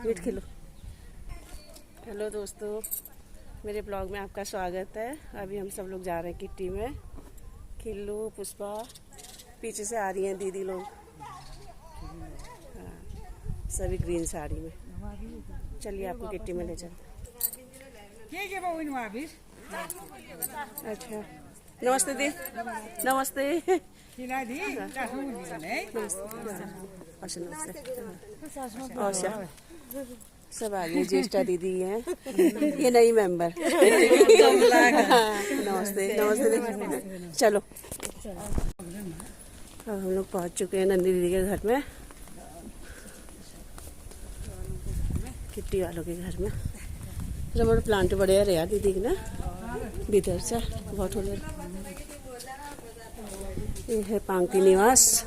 Meet खिलो। Hello दोस्तों, मेरे blog में आपका स्वागत है। अभी हम सब लोग जा रहे हैं किट्टी में। खिल्लू, पुष्पा पीछे से आ रही हैं दीदी लोग। हाँ, सभी ग्रीन साड़ी में। चलिए आपको किट्टी में ले चलते। अच्छा, नमस्ते दी। नमस्ते। अच्छा, सब आ गए। ज्येष्ठा दीदी हैं, ये नई मेंबर। नमस्ते नमस्ते दी। चलो, अब हम लोग पहुंच चुके हैं नंदी दीदी के घर में, किट्टी वालों के घर में। रमण प्लांट बढ़िया रहा दीदी की ना, भीतर से बहुत हो रहा। ये है पांगती निवास।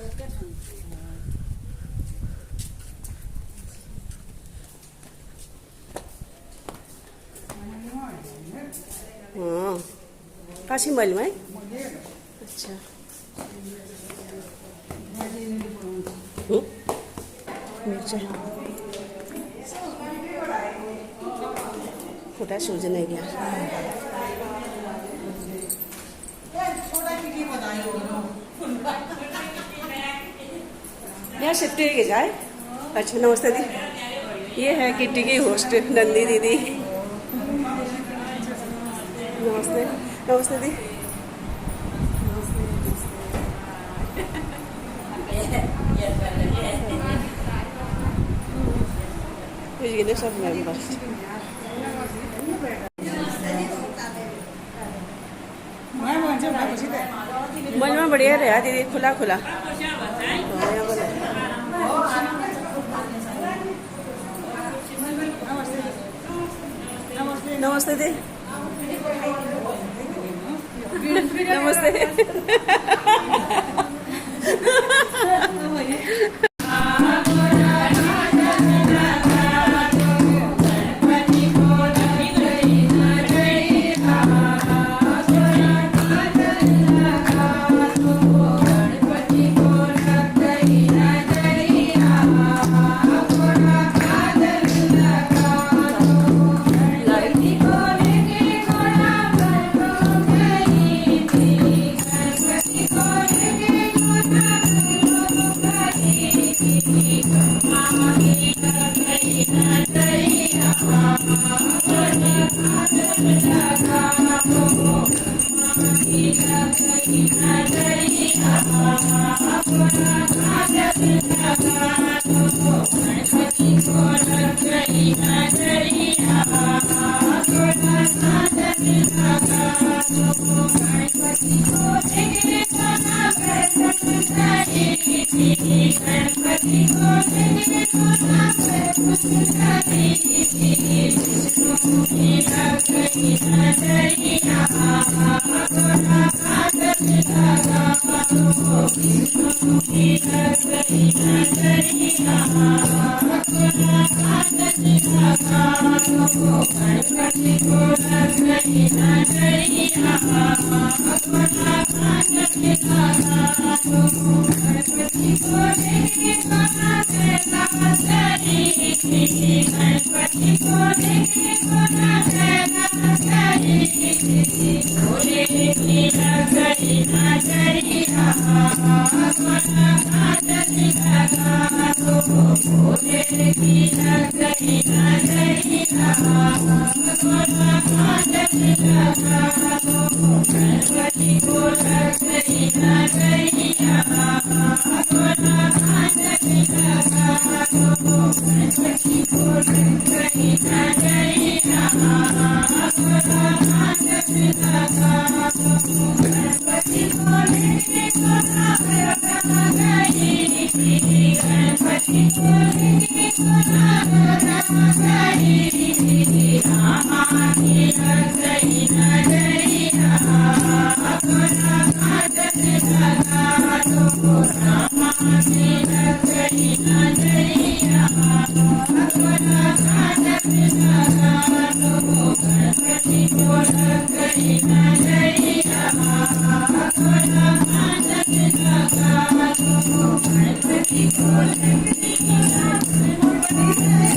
हाँ, काशी मल में। अच्छा, मिर्चा फुटा सूज नहीं गया। यहाँ शिफ्ट के जाए। अच्छा, नमस्ते दी। ये है किट्टी की होस्ट नंदी दीदी। नमस्ते नमस्ते दी। ये सब मेंबर्स। मन में बढ़िया रहा दीदी, खुला खुला। नमस्ते दी। नमस्ते।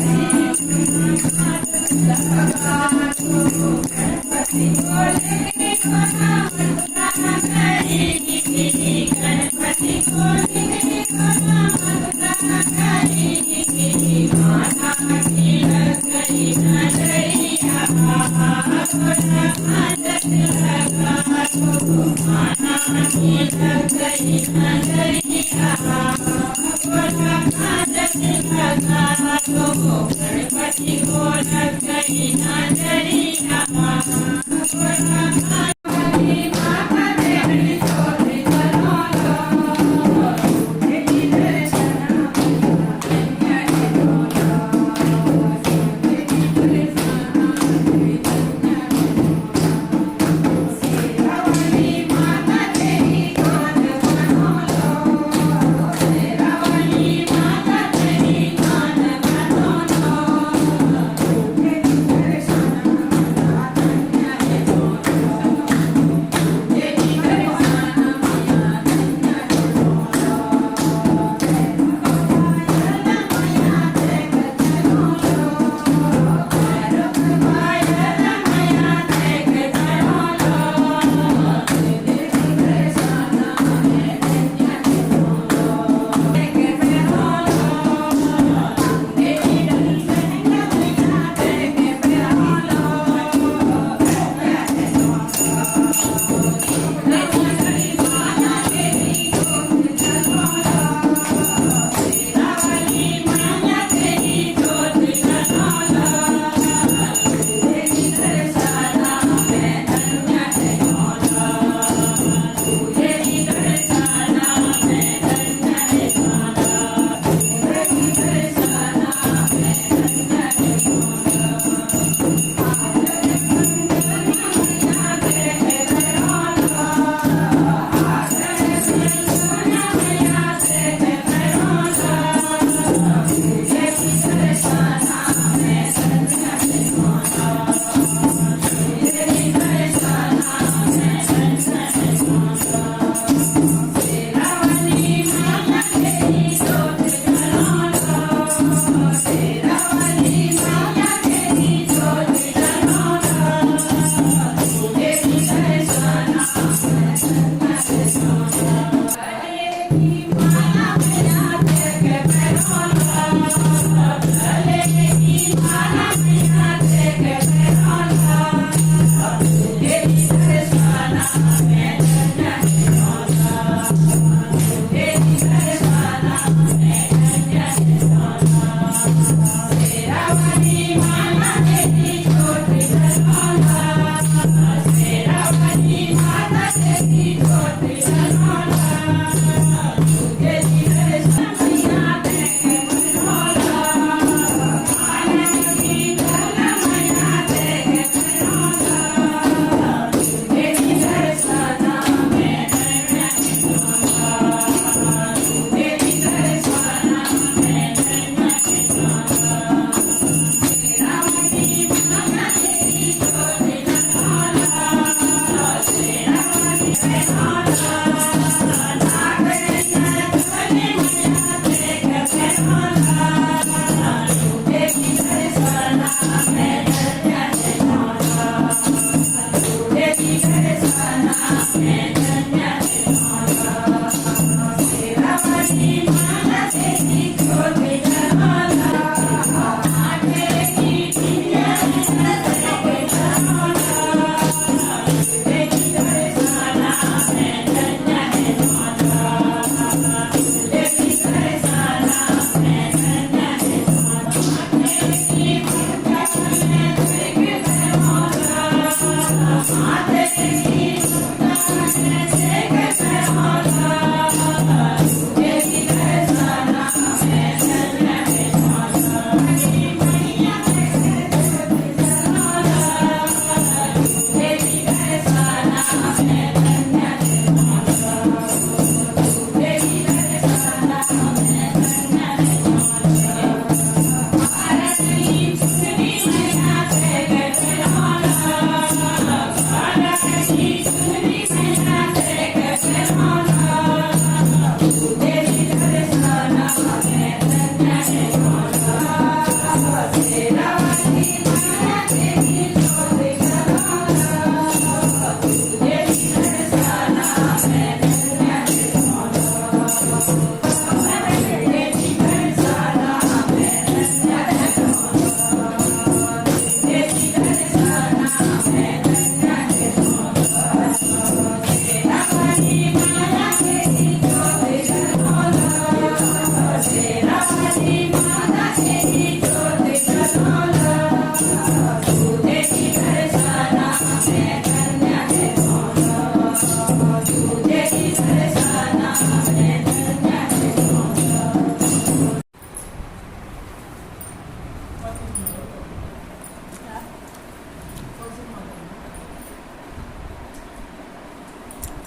Thank you.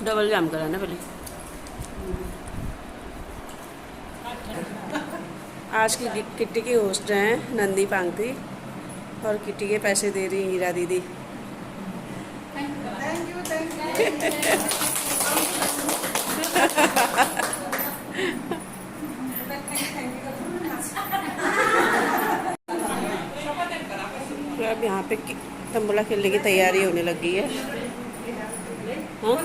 डबल जाम करा ना पहले। आज की किट्टी की होस्ट हैं नंदी पांगती और किट्टी के पैसे दे रही हीरा दीदी। अब यहाँ पे तंबोला खेलने की तैयारी होने लगी है। हाँ?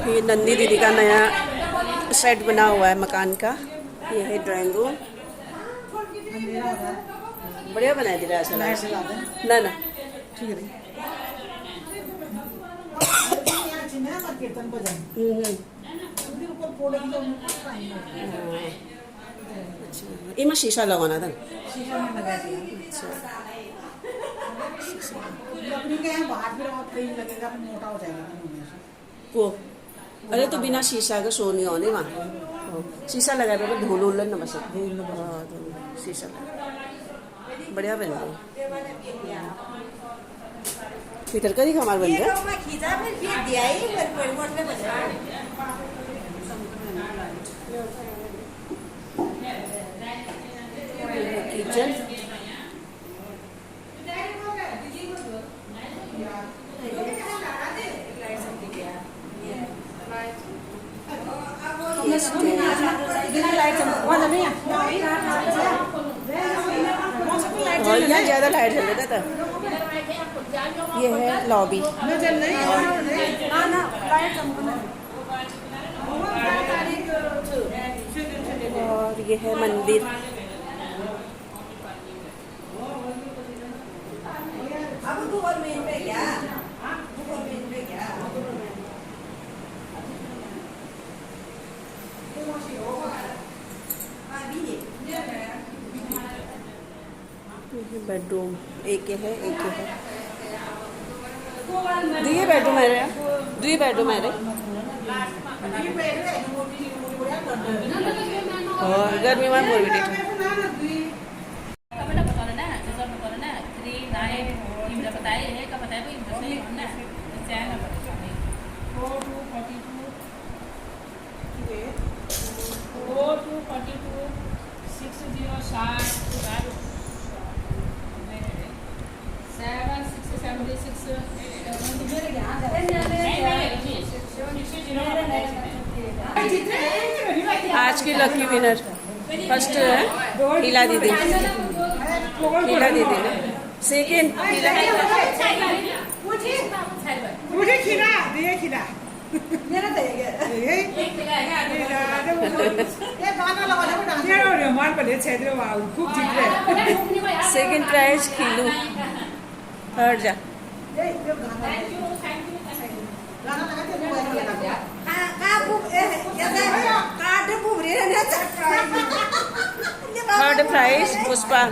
ये नंदी दीदी का नया सेट बना हुआ है मकान का। ये है ड्राइंग रूम, बढ़िया बनाया दे रहा है ना ना ठीक है। इमा शीशा लगाना था। वो अरे तो बिना शीशा का शो नहीं होने वहाँ। शीशा लगा तो धूल उल ना बस शीशा बढ़िया बन गया। भीतर का ही कमाल बन गया। किचन और यहाँ ज़्यादा लाइट चल रहा था। ये है लॉबी और ये है मंदिर। बेडरूम एक है एक है दुई बेडरूम है रे दुई बेडरूम है रे और गर्मी में मोर भी आज की लकी विनर फर्स्ट है हीला दीदी। हीला दीदी ने सेकेंड मुझे खिला दिए खिला सेकेंड प्राइज खिलू थर्ड जा थर्ड प्राइज पुष्पा।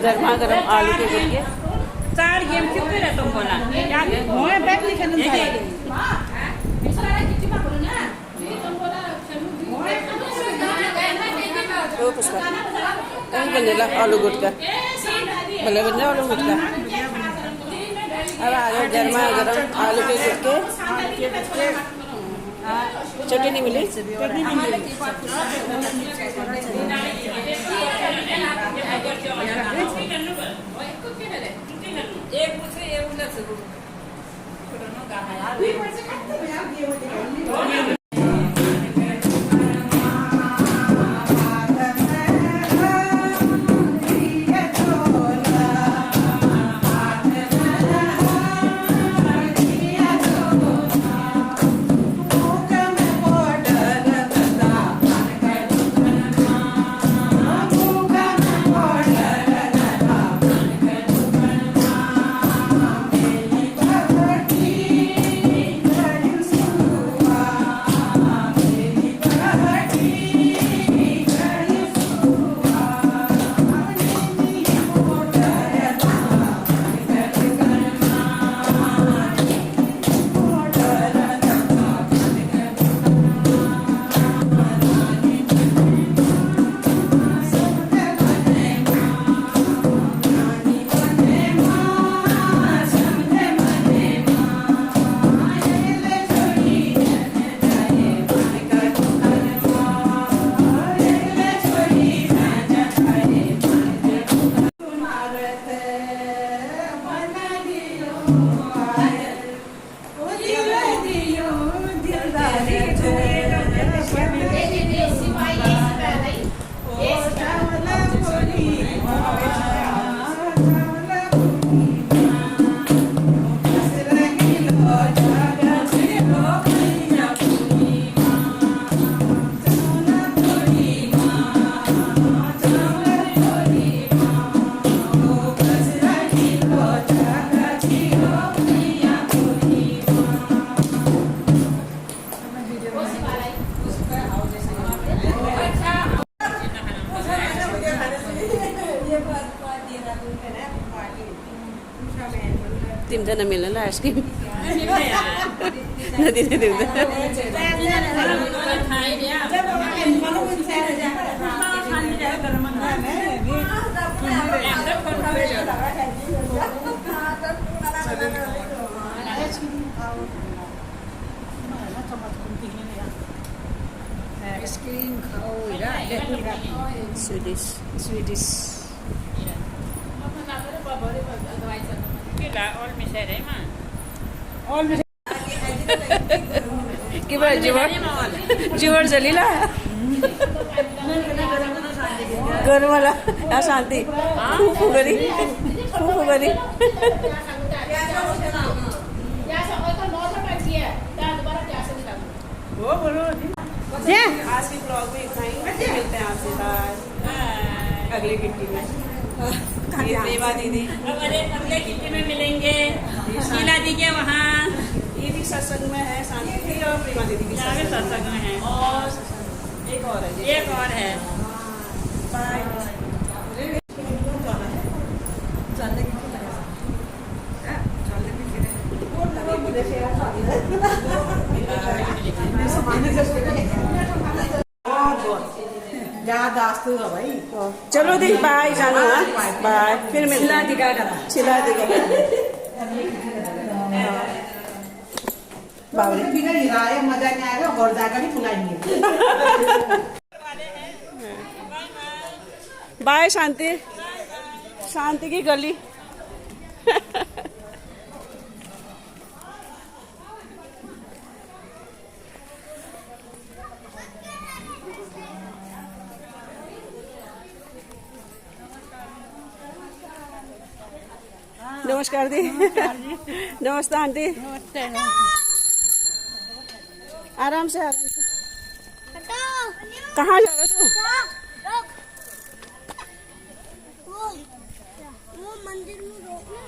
गर्मा गर्म आलू के गुटके। 4 गेम कितने रहता तुम बोला क्या गेम मैं बैठ नहीं खेलना चाहिए ओ पुष्पा कहीं बनने ला आलू गुटका भले बनने आलू गुटका। अब आ गए गर्मा गर्म आलू के गुटके। चटनी मिली तीन जण मिळलं ना आईस्क्रीम नदी ने देऊ आइसक्रीम खाओ स्वीडिश स्वीडिश और मिसाई रहे मां कि बरं जीवर जलीला गरमाला या शांती खूप फुगरी आज के ब्लॉग में इतना ही मिलते हैं आपसे अगले किट्टी में ये देवा दीदी अगले किट्टी में मिलेंगे शीला दी के वहाँ ये भी सत्संग में है शांति दीदी और प्रेमा दीदी की सत्संग में है और एक और है बाय भाई चलो दी बाय जाना बाय फिर मिलना चिल्ला दिखा बावली बिना हिलाए मजा नहीं आएगा और जाकर भी फुलाएंगे बाय शांति शांति की गली नमस्कार दी नमस्ते आंटी आराम से कहाँ जा रहे तू वो मंदिर में रोकना